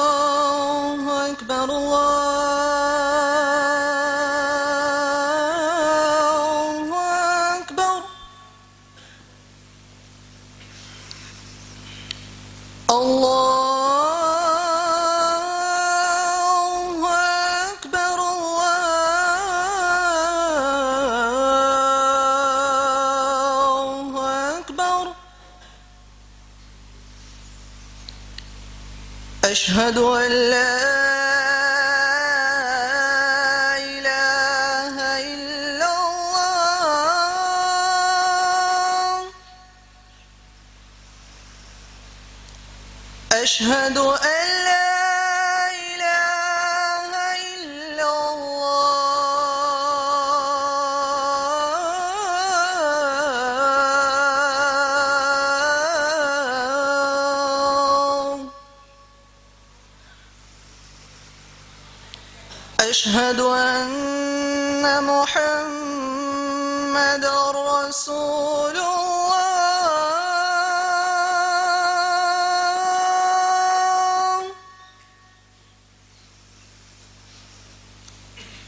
الله أكبر الله أكبر الله أكبر الله أكبر أشهد أن لا إله إلا الله أشهد أن لا إله إلا الله أشهد أن محمد رسول الله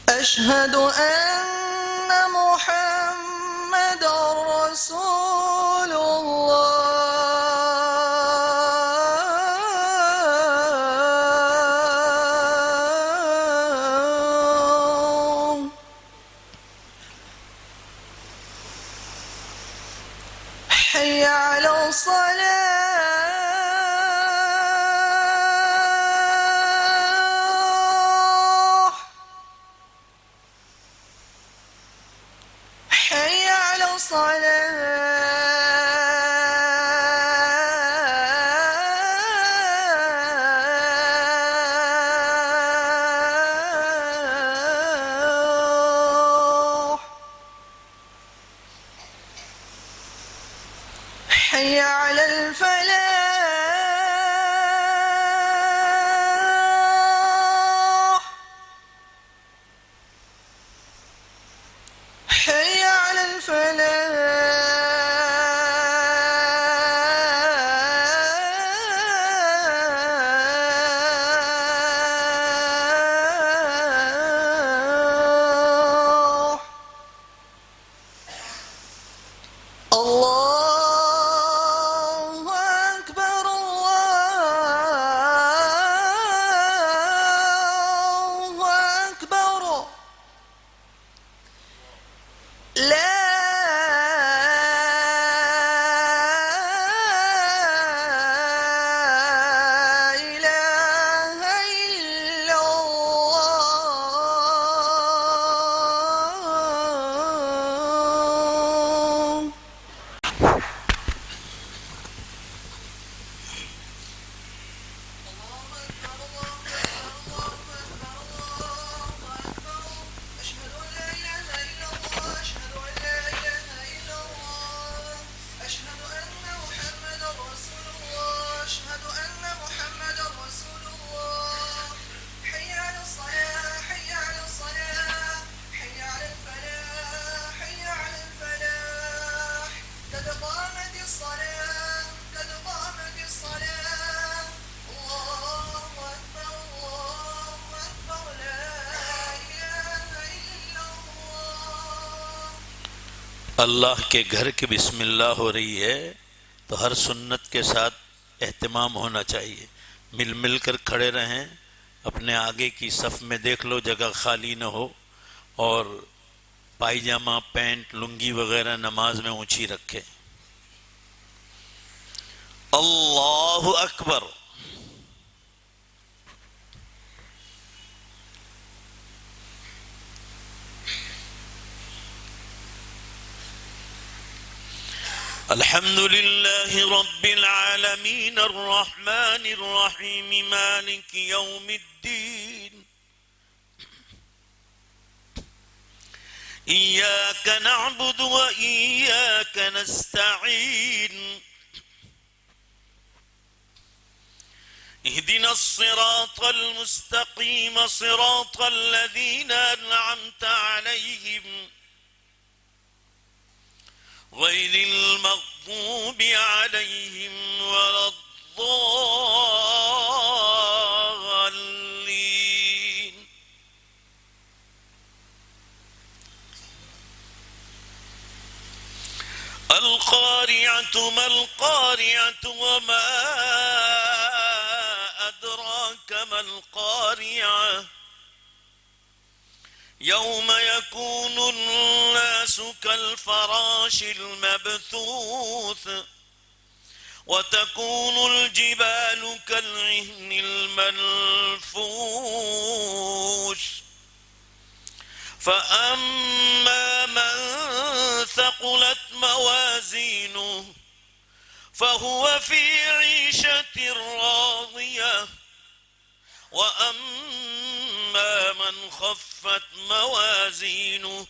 أشهد أن محمد رسول الله حي على الصلاة حي على الصلاة حي على الفلاح حي على الفلاح الله أكبر الله أكبر لا إله إلا الله أشهد أن لا إله إلا الله أشهد أن لا إله إلا الله أشهد أن محمدا رسول الله أشهد أن محمدا رسول الله حي على الصلاة حي على الصلاة حي على الفلاح حي على الفلاح قد قامت الصلاة قد قامت الصلاة الله أكبر لا إله إلا الله اللہ کے گھر کی بسم اللہ ہو رہی ہے تو ہر سنت کے ساتھ اہتمام ہونا چاہیے. مل مل کر کھڑے رہیں. اپنے آگے کی صف میں دیکھ لو جگہ خالی نہ ہو، اور پائجامہ پینٹ لنگی وغیرہ نماز میں اونچی رکھیں. اللہ اکبر. الحمد لله رب العالمين الرحمن الرحيم مالك يوم الدين إياك نعبد وإياك نستعين اهدنا الصراط المستقيم صراط الذين أنعمت عليهم غير المغضوب المغضوب عليهم ولا الضالين. القارعة ما القارعة وما أدراك ما القارعة يوم يكون الناس كالفراش المبثوث وتكون الجبال كالعهن المنفوش فأما من ثقلت موازينه فهو في عيشة راضية وأما من خفت موازينه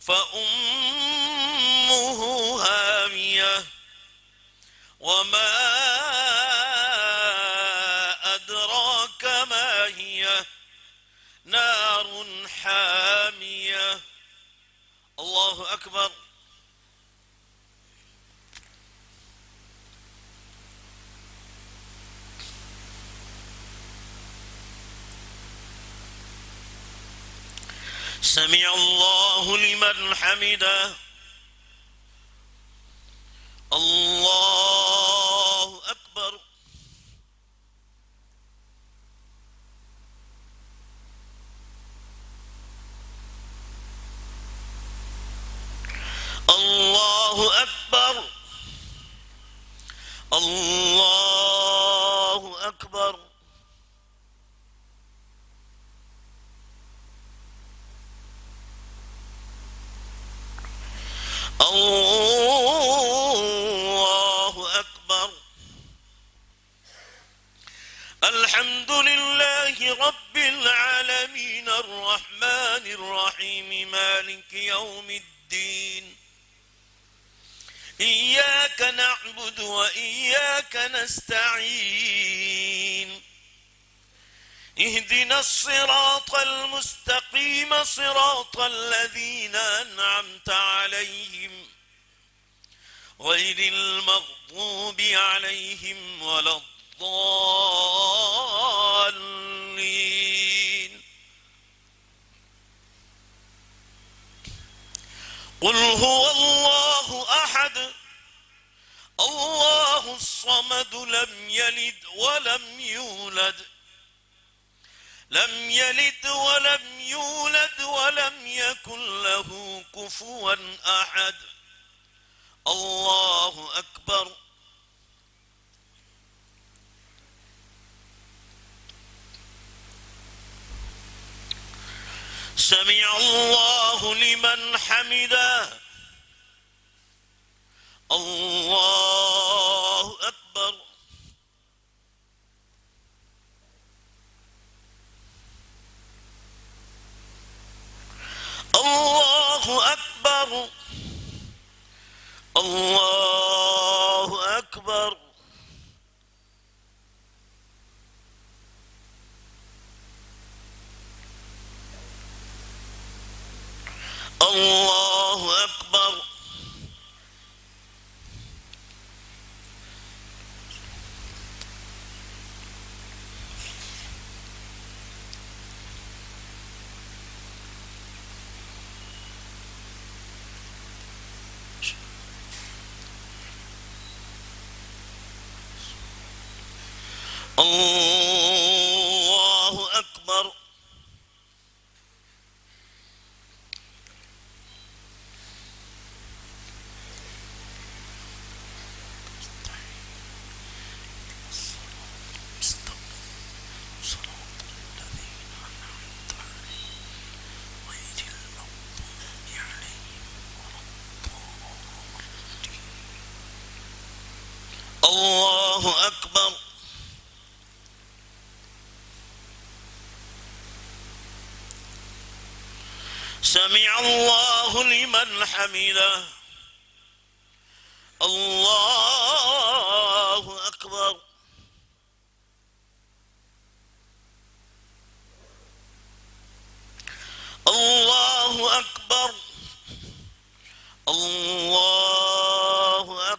فأمه هامية وما أدراك ما هي نار حامية. الله أكبر. سمع الله لمن حمده. الله أكبر. الله أكبر. الله أكبر. الله أكبر. الحمد لله رب العالمين الرحمن الرحيم مالك يوم الدين إياك نعبد وإياك نستعين اهدنا الصراط المستقيم صراط الذين أنعمت عليهم غير المغضوب عليهم ولا الضالين. قل هو الله أحد الله الصمد لم يلد ولم يولد ولم يكن له كفوا أحد. الله أكبر. سمع الله لمن حمده. الله أكبر. الله أكبر. الله أكبر. الله أكبر. الله أكبر. الله أكبر. سمع الله لمن حمده. الله أكبر. الله أكبر. الله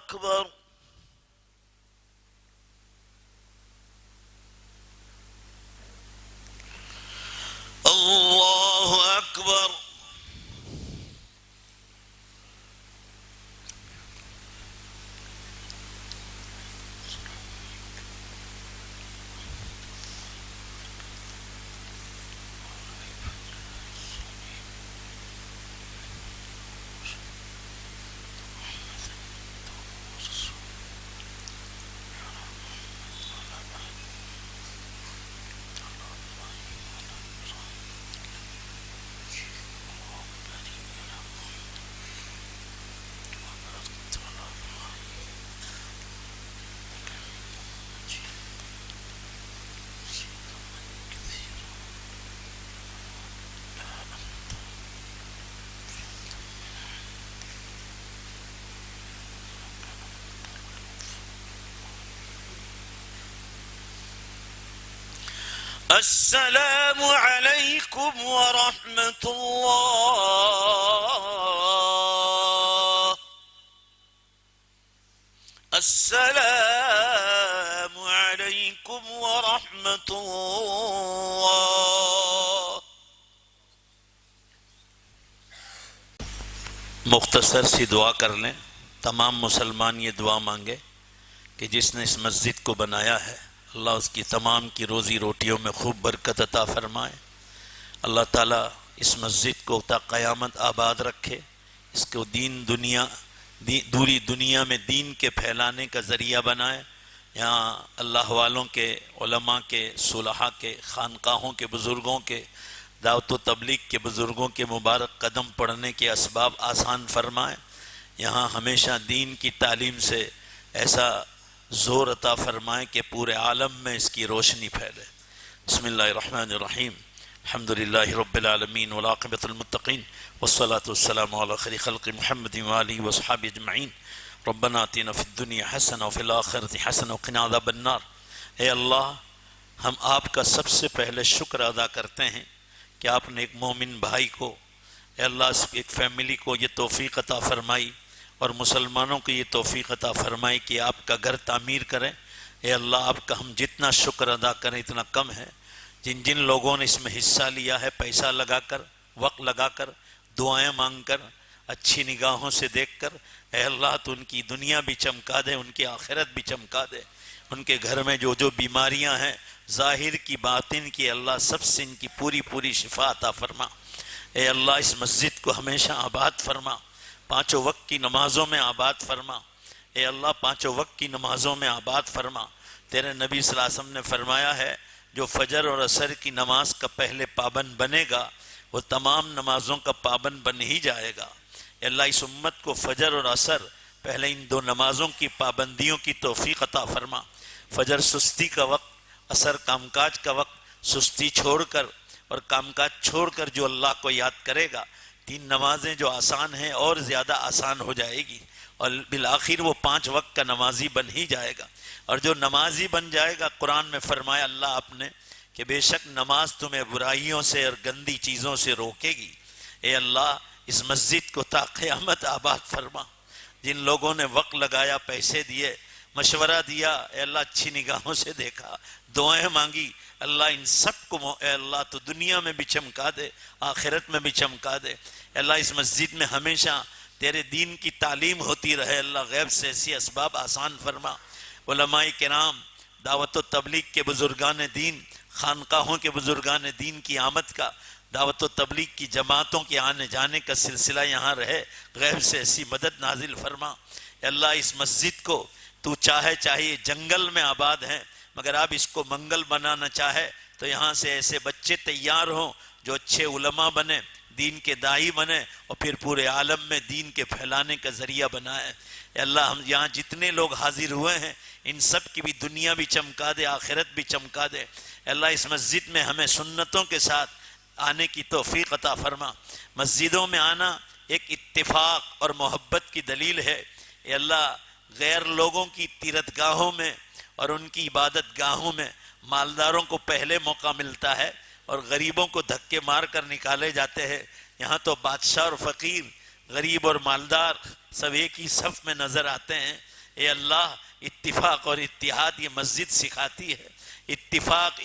السلام علیکم ورحمۃ اللہ، السلام علیکم ورحمۃ اللہ۔ مختصر سی دعا کر لیں، تمام مسلمان یہ دعا مانگے کہ جس نے اس مسجد کو بنایا ہے اللہ اس کی تمام کی روزی روٹیوں میں خوب برکت عطا فرمائے، اللہ تعالیٰ اس مسجد کو تا قیامت آباد رکھے، اس کو دوری دنیا میں دین کے پھیلانے کا ذریعہ بنائے، یہاں اللہ والوں کے، علماء کے، صلحاء کے، خانقاہوں کے بزرگوں کے، دعوت و تبلیغ کے بزرگوں کے مبارک قدم پڑھنے کے اسباب آسان فرمائے، یہاں ہمیشہ دین کی تعلیم سے ایسا زور عطا فرمائے کہ پورے عالم میں اس کی روشنی پھیلے۔ بسم اللہ الرحمن الرحیم، الحمدللہ رب العالمین والعاقبۃ للمتقین والصلاة والسلام علی خیر خلق محمد وآلہ وصحبہ اجمعین، ربنا آتنا فی الدنیا حسنہ وفی الآخرۃ حسنہ وقنا عذاب النار۔ اے اللہ، ہم آپ کا سب سے پہلے شکر ادا کرتے ہیں کہ آپ نے ایک مومن بھائی کو، اے اللہ اس ایک فیملی کو یہ توفیق عطا فرمائی اور مسلمانوں کو یہ توفیق عطا فرمائی کہ آپ کا گھر تعمیر کریں۔ اے اللہ، آپ کا ہم جتنا شکر ادا کریں اتنا کم ہے۔ جن جن لوگوں نے اس میں حصہ لیا ہے، پیسہ لگا کر، وقت لگا کر، دعائیں مانگ کر، اچھی نگاہوں سے دیکھ کر، اے اللہ تو ان کی دنیا بھی چمکا دے، ان کی آخرت بھی چمکا دے، ان کے گھر میں جو جو بیماریاں ہیں ظاہر کی باطن کی، اللہ سب سے ان کی پوری شفا عطا فرما۔ اے اللہ اس مسجد کو ہمیشہ آباد فرما، پانچوں وقت کی نمازوں میں آباد فرما۔ اے اللہ پانچوں وقت کی نمازوں میں آباد فرما۔ تیرے نبی صلی اللہ علیہ وسلم نے فرمایا ہے جو فجر اور عصر کی نماز کا پہلے پابند بنے گا وہ تمام نمازوں کا پابند بن ہی جائے گا۔ اے اللہ اس امت کو فجر اور عصر پہلے ان دو نمازوں کی پابندیوں کی توفیق عطا فرما۔ فجر سستی کا وقت، عصر کام کاج کا وقت، سستی چھوڑ کر اور کام کاج چھوڑ کر جو اللہ کو یاد کرے گا، تین نمازیں جو آسان ہیں اور زیادہ آسان ہو جائے گی اور بالآخر وہ 5 وقت کا نمازی بن ہی جائے گا۔ اور جو نمازی بن جائے گا، قرآن میں فرمایا اللہ آپ نے کہ بے شک نماز تمہیں برائیوں سے اور گندی چیزوں سے روکے گی۔ اے اللہ اس مسجد کو تا قیامت آباد فرما۔ جن لوگوں نے وقت لگایا، پیسے دیے، مشورہ دیا، اے اللہ اچھی نگاہوں سے دیکھا، دعائیں مانگی، اللہ ان سب کو اے اللہ تو دنیا میں بھی چمکا دے، آخرت میں بھی چمکا دے۔ اے اللہ اس مسجد میں ہمیشہ تیرے دین کی تعلیم ہوتی رہے، اللہ غیب سے ایسی اسباب آسان فرما۔ علماء کرام، دعوت و تبلیغ کے بزرگان دین، خانقاہوں کے بزرگان دین کی آمد کا، دعوت و تبلیغ کی جماعتوں کے آنے جانے کا سلسلہ یہاں رہے، غیب سے ایسی مدد نازل فرما۔ اے اللہ اس مسجد کو تو چاہے جنگل میں آباد ہیں، مگر آپ اس کو منگل بنانا چاہے تو یہاں سے ایسے بچے تیار ہوں جو اچھے علماء بنے، دین کے داعی بنے اور پھر پورے عالم میں دین کے پھیلانے کا ذریعہ بنائے۔ اے اللہ ہم یہاں جتنے لوگ حاضر ہوئے ہیں ان سب کی بھی دنیا بھی چمکا دے، آخرت بھی چمکا دے۔ اے اللہ اس مسجد میں ہمیں سنتوں کے ساتھ آنے کی توفیق عطا فرما۔ مسجدوں میں آنا ایک اتفاق اور محبت کی دلیل ہے۔ اے اللہ غیر لوگوں کی تیرت گاہوں میں اور ان کی عبادت گاہوں میں مالداروں کو پہلے موقع ملتا ہے اور غریبوں کو دھکے مار کر نکالے جاتے ہیں، یہاں تو بادشاہ اور فقیر، غریب اور مالدار سب ایک ہی صف میں نظر آتے ہیں۔ اے اللہ اتفاق اور اتحاد یہ مسجد سکھاتی ہے، اتفاق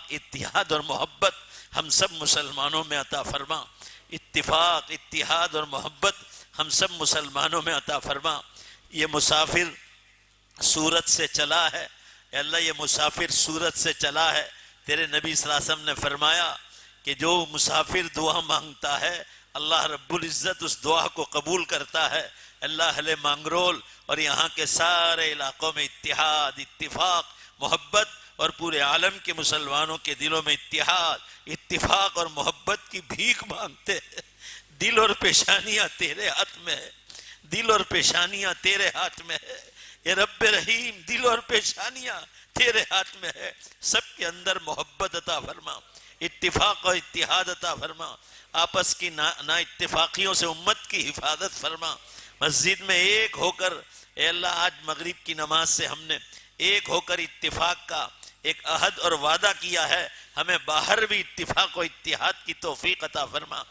اتحاد اور محبت ہم سب مسلمانوں میں عطا فرما، اتفاق اتحاد اور محبت ہم سب مسلمانوں میں عطا فرما۔ یہ مسافر سورت سے چلا ہے، اے اللہ یہ مسافر سورت سے چلا ہے، تیرے نبی صلی اللہ علیہ وسلم نے فرمایا کہ جو مسافر دعا مانگتا ہے اللہ رب العزت اس دعا کو قبول کرتا ہے۔ اللہ اہل مانگرول اور یہاں کے سارے علاقوں میں اتحاد، اتفاق، محبت اور پورے عالم کے مسلمانوں کے دلوں میں اتحاد، اتفاق اور محبت کی بھیک مانگتے ہیں۔ دل اور پیشانیاں تیرے ہاتھ میں ہے، دل اور پیشانیاں تیرے ہاتھ میں ہے۔ اے رب رحیم دل اور پیشانیاں تیرے ہاتھ میں ہے، سب کے اندر محبت عطا فرما، اتفاق اور اتحاد عطا فرما، آپس کی نا اتفاقیوں سے امت کی حفاظت فرما۔ مسجد میں ایک ہو کر اے اللہ آج مغرب کی نماز سے ہم نے ایک ہو کر اتفاق کا ایک عہد اور وعدہ کیا ہے ہمیں باہر بھی اتفاق و اتحاد کی توفیق عطا فرما.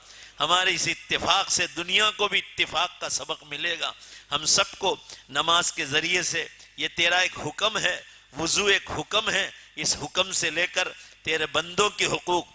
ہمارے اس اتفاق سے دنیا کو بھی اتفاق کا سبق ملے گا. ہم سب کو نماز کے ذریعے سے، یہ تیرا ایک حکم ہے، وضو ایک حکم ہے، اس حکم سے لے کر تیرے بندوں کے حقوق،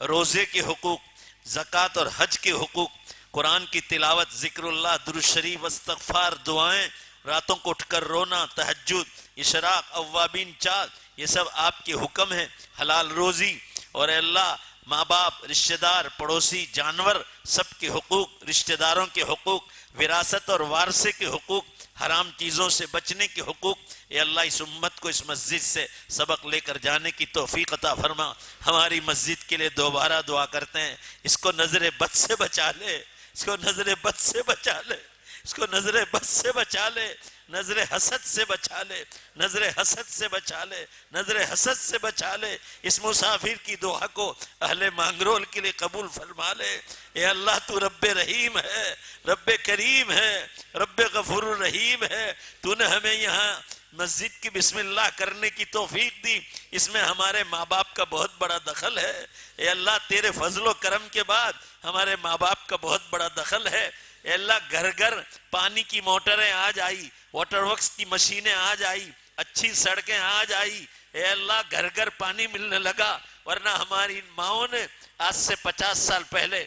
روزے کے حقوق، زکوٰۃ اور حج کے حقوق، قرآن کی تلاوت، ذکر اللہ، درود شریف، استغفار، دعائیں، راتوں کو اٹھ کر رونا، تہجد، اشراق، اوابین، چال، یہ سب آپ کے حکم ہیں. حلال روزی، اور اے اللہ ماں باپ، رشتہ دار، پڑوسی، جانور، سب کے حقوق، رشتہ داروں کے حقوق، وراثت اور وارثے کے حقوق، حرام چیزوں سے بچنے کے حقوق. اے اللہ اس امت کو اس مسجد سے سبق لے کر جانے کی توفیق عطا فرما. ہماری مسجد کے لیے دوبارہ دعا کرتے ہیں، اس کو نظر بد سے بچا لے، اس کو نظر بد سے بچا لے، اس کو نظر بد سے بچا لے، نظر حسد سے بچا لے، نظر حسد سے بچا لے، نظر حسد سے بچا لے. اس مسافر کی دعا کو اہل مانگرول کے لیے قبول فرما لے. اے اللہ تو رب رحیم ہے، رب کریم ہے، رب غفور الرحیم ہے. تو نے ہمیں یہاں مسجد کی بسم اللہ کرنے کی توفیق دی، اس میں ہمارے ماں باپ کا بہت بڑا دخل ہے. اے اللہ تیرے فضل و کرم کے بعد ہمارے ماں باپ کا بہت بڑا دخل ہے. اے اللہ گھر گھر پانی کی موٹریں آج آئی، واٹر ورکس کی مشینیں آج آئی، اچھی سڑکیں آج آئی. اے اللہ گھر گھر پانی ملنے لگا، ورنہ ہماری ماؤں نے آج سے 50 سال پہلے،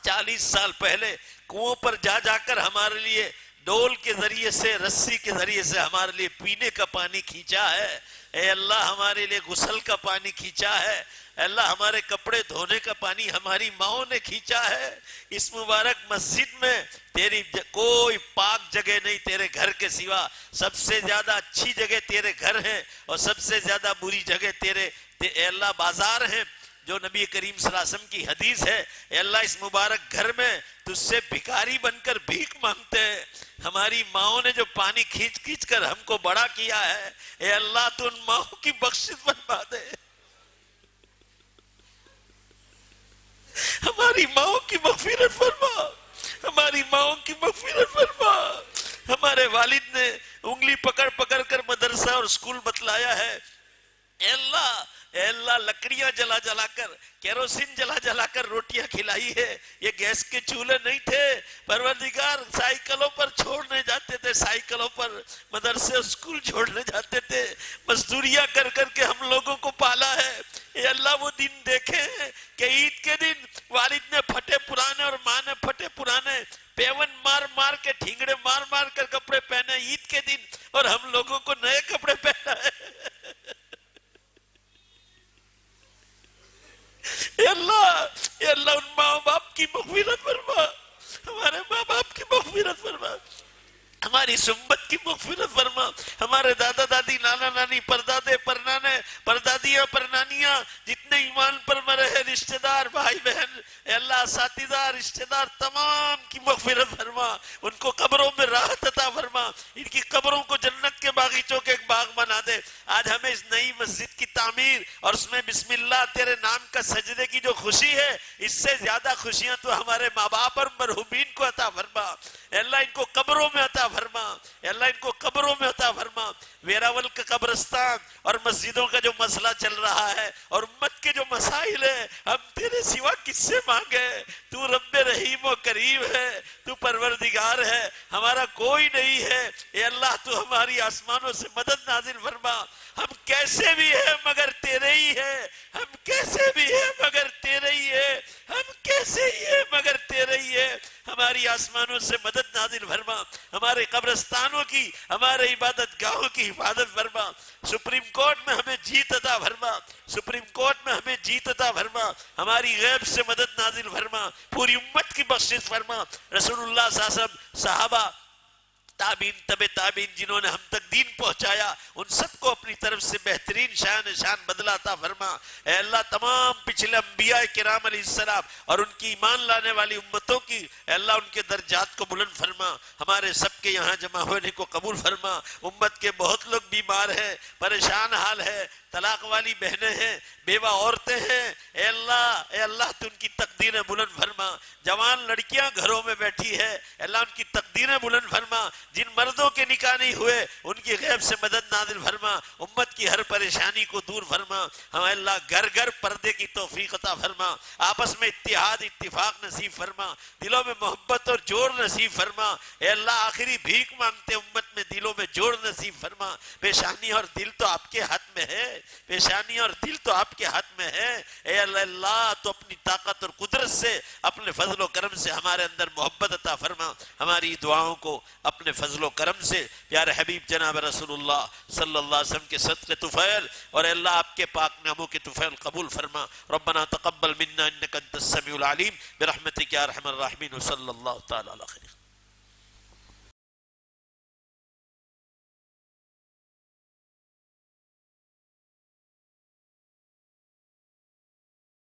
40 سال پہلے کنووں پر جا جا کر ہمارے لیے ڈول کے ذریعے سے، رسی کے ذریعے سے ہمارے لیے پینے کا پانی کھینچا ہے. اے اللہ ہمارے لیے غسل کا پانی کھینچا ہے. اے اللہ ہمارے کپڑے دھونے کا پانی ہماری ماؤں نے کھینچا ہے. اس مبارک مسجد میں تیری کوئی پاک جگہ نہیں تیرے گھر کے سوا. سب سے زیادہ اچھی جگہ تیرے گھر ہیں، اور سب سے زیادہ بری جگہ تیرے اے اللہ بازار ہیں، جو نبی کریم صلی اللہ علیہ وسلم کی حدیث ہے. اے اللہ اس مبارک گھر میں تجھ سے بھکاری بن کر بھیک مانگتے ہیں. ہماری ماؤں نے جو پانی کھینچ کھینچ کر ہم کو بڑا کیا ہے، اے اللہ تو ان ماؤں کی بخشش فرما دے. ہماری ماؤں کی مغفرت فرما، ہماری ماؤں کی مغفرت فرما. ہمارے والد نے انگلی پکڑ پکڑ کر مدرسہ اور اسکول بتلایا ہے. اے اللہ لکڑیاں جلا جلا کر، کیروسین جلا جلا کر روٹیاں کھلائی ہے. یہ گیس کے چولہے نہیں تھے. پروردگار سائیکلوں پر چھوڑنے جاتے تھے، سائیکلوں پر مدرسے اسکول چھوڑنے جاتے تھے. مزدوریاں کر کر کے ہم لوگوں کو پالا ہے. اے اللہ وہ دن دیکھے ہیں کہ عید کے دن والد نے پھٹے پرانے اور ماں نے پھٹے پرانے پیون مار مار کے، ٹھینگڑے مار مار کر کپڑے پہنے عید کے دن، اور ہم لوگوں کو نئے کپڑے پہنا ہے. اے اللہ ان ماں باپ کی مغفرت فرما، ہمارے ماں باپ کی مغفرت فرما، ہماری سمت کی مغفرت فرما. ہمارے دادا دادی، نانا نانی، پردادے پرنانے، پردادیاں پرنانیاں، جتنے ایمان پر مرے ہیں، رشتہ دار بھائی بہن، اے اللہ اساتذہ رشتہ دار تمام کی مغفرت فرما. ان کو قبروں میں راحت عطا فرما، ان کی قبروں کو جنت کے باغیچوں کے ایک باغ بنا دے. آج ہمیں اس نئی مسجد کی تعمیر اور اس میں بسم اللہ تیرے نام کا سجدے کی جو خوشی ہے، اس سے زیادہ خوشیاں تو ہمارے ماں باپ اور مرحومین کو عطا فرما. اے اللہ ان کو قبروں میں عطا فرما، اے اللہ ان کو قبروں میں عطا فرما. ویراول کا قبرستان اور مسجدوں کا جو مسئلہ چل رہا ہے اور امت کے جو مسائل ہیں، ہم تیرے سوا کس سے مانگے؟ تو رب رحیم و کریم ہے، تو پروردگار ہے، ہمارا کوئی نہیں ہے. اے اللہ تو ہماری آسمانوں سے مدد نازل فرما. ہم کیسے بھی ہیں مگر تیرے ہی ہے، ہم کیسے بھی ہیں مگر تیرے ہی ہے، ہم کیسے ہی ہیں مگر تیرے ہی ہے. ہماری آسمانوں سے مدد نازل فرما. ہمارے قبرستانوں کی، ہمارے عبادت گاہوں کی حفاظت فرما. سپریم کورٹ میں ہمیں جیت عطا فرما، سپریم کورٹ میں ہمیں جیت عطا فرما. ہماری غیب سے مدد نازل فرما. پوری امت کی بخشش فرما. رسول اللہ صلی اللہ علیہ وسلم، صحابہ، تابعین، تبع تابعین، جنہوں نے ہم تک دین پہنچایا، ان سب کو اپنی طرف سے بہترین شان بدلہ عطا فرما. اے اللہ تمام پچھلے انبیاء کرام علیہ السلام اور ان کی ایمان لانے والی امتوں کی، اے اللہ ان کے درجات کو بلند فرما. ہمارے سب کے یہاں جمع ہونے کو قبول فرما. امت کے بہت لوگ بیمار ہیں، پریشان حال ہے، طلاق والی بہنیں ہیں، بیوہ عورتیں ہیں. اے اللہ تو ان کی تقدیریں بلند فرما. جوان لڑکیاں گھروں میں بیٹھی ہے، اے اللہ ان کی تقدیریں بلند فرما. جن مردوں کے نکاح نہیں ہوئے ان کی غیب سے مدد نازل فرما. امت کی ہر پریشانی کو دور فرما، ہمیں اللہ گھر گھر پردے کی توفیق عطا فرما، آپس میں اتحاد اتفاق نصیب فرما، دلوں میں محبت اور جوڑ نصیب فرما، اے اللہ آخری بھیک مانگتے امت میں دلوں میں جوڑ نصیب فرما، پیشانی اور دل تو آپ کے ہاتھ میں ہے، پیشانی اور دل تو آپ کے ہاتھ میں ہے، اے اللہ تو اپنی طاقت اور قدرت سے اپنے فضل و کرم سے ہمارے اندر محبت عطا فرما، ہماری دعاؤں کو اپنے فضل و کرم سے پیارے حبیب جناب رسول اللہ صلی اللہ علیہ وسلم کے صدقے طفیل اور اے اللہ آپ کے پاک ناموں کے طفیل قبول فرما، ربنا تقبل منا انک انت السمیع العلیم برحمتک یا ارحم الراحمین، صلی اللہ تعالی علی خیر۔